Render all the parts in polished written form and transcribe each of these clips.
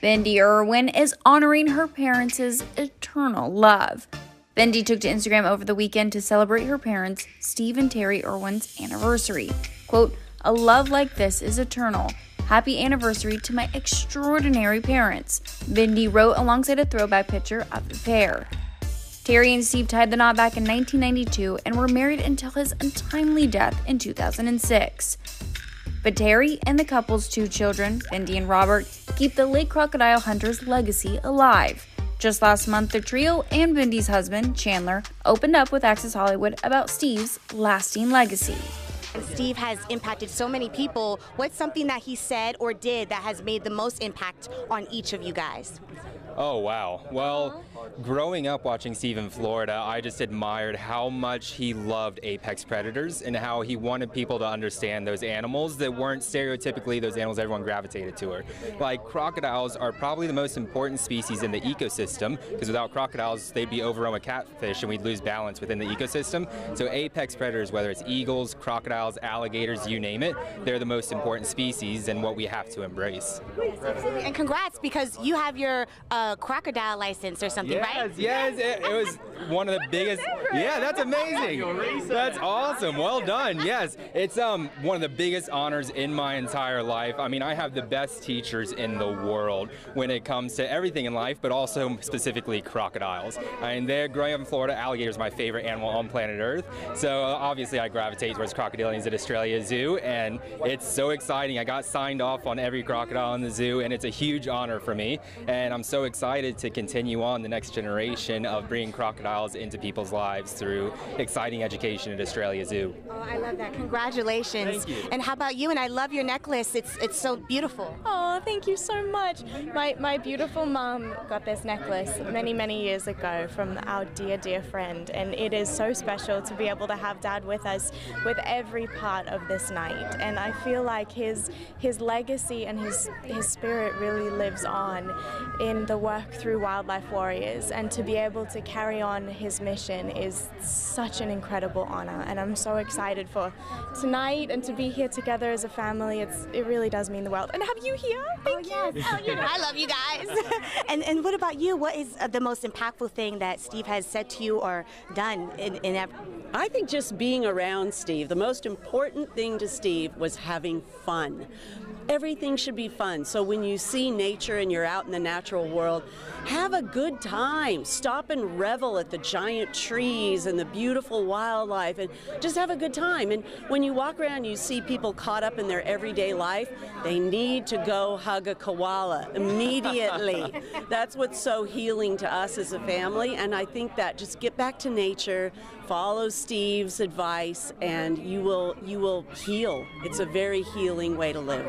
Bindi Irwin is honoring her parents' eternal love. Bindi took to Instagram over the weekend to celebrate her parents, Steve and Terri Irwin's anniversary. Quote, "A love like this is eternal. Happy anniversary to my extraordinary parents," Bindi wrote alongside a throwback picture of the pair. Terri and Steve tied the knot back in 1992 and were married until his untimely death in 2006. But Terri and the couple's two children, Bindi and Robert, keep the late crocodile hunter's legacy alive. Just last month, the trio and Bindi's husband, Chandler, opened up with Access Hollywood about Steve's lasting legacy. Steve has impacted so many people. What's something that he said or did that has made the most impact on each of you guys? Oh, wow. Well, growing up watching Steve in Florida, I just admired how much he loved apex predators and how he wanted people to understand those animals that weren't stereotypically those animals everyone gravitated to her. Like, crocodiles are probably the most important species in the ecosystem, because without crocodiles, they'd be overrun with catfish and we'd lose balance within the ecosystem. So apex predators, whether it's eagles, crocodiles, alligators, you name it, they're the most important species and what we have to embrace. Absolutely. And congrats, because you have your crocodile license or something, right? Yes, it was one of the biggest. Yeah, that's amazing. That's awesome. Well done. Yes, it's one of the biggest honors in my entire life. I mean, I have the best teachers in the world when it comes to everything in life, but also specifically crocodiles. I mean, they're growing up in Florida. Alligator is my favorite animal on planet Earth. So obviously, I gravitate towards crocodilians at Australia Zoo, and it's so exciting. I got signed off on every crocodile in the zoo, and it's a huge honor for me. And I'm so excited to continue on the next generation of bringing crocodiles into people's lives through exciting education at Australia Zoo. Oh, I love that. Congratulations. Thank you. And how about you? And I love your necklace. It's so beautiful. Oh, thank you so much. My beautiful mom got this necklace many years ago from our dear friend, and it is so special to be able to have Dad with us with every part of this night. And I feel like his legacy and his spirit really lives on in the work through Wildlife Warriors, and to be able to carry on his mission is such an incredible honor, and I'm so excited for tonight and to be here together as a family. It really does mean the world. And have you here? Thank you. Oh, you know, I love you guys. and what about you? What is the most impactful thing that Steve has said to you or done in that? I think just being around Steve, the most important thing to Steve was having fun. Everything should be fun. So when you see nature and you're out in the natural world, have a good time. Stop and revel at the giant trees and the beautiful wildlife, and just have a good time. And when you walk around, you see people caught up in their everyday life, they need to go hug a koala immediately. That's what's so healing to us as a family. And I think that just get back to nature, follow Steve's advice, and you will heal. It's a very healing way to live.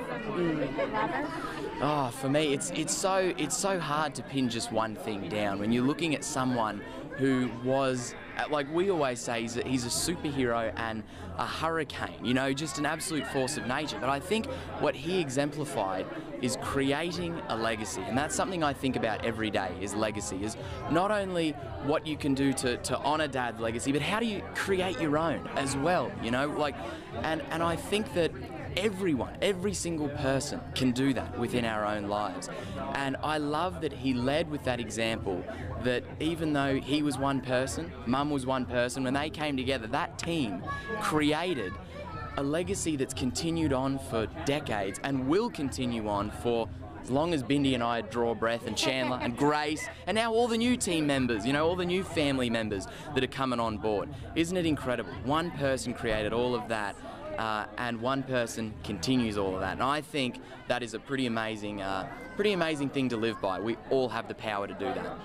Oh, for me, it's so hard to pin just one thing down when you're looking at someone who was, like we always say, he's a superhero and a hurricane, you know, just an absolute force of nature. But I think what he exemplified is creating a legacy, and that's something I think about every day, is legacy, is not only what you can do to honor Dad's legacy, but how do you create your own as well, you know, like, and I think that every single person can do that within our own lives. And I love that he led with that example, that even though he was one person, Mum was one person, when they came together, that team created a legacy that's continued on for decades and will continue on for as long as Bindi and I draw breath, and Chandler and Grace, and now all the new team members, you know, all the new family members that are coming on board. Isn't it incredible? One person created all of that, and one person continues all of that. And I think that is a pretty amazing thing to live by. We all have the power to do that.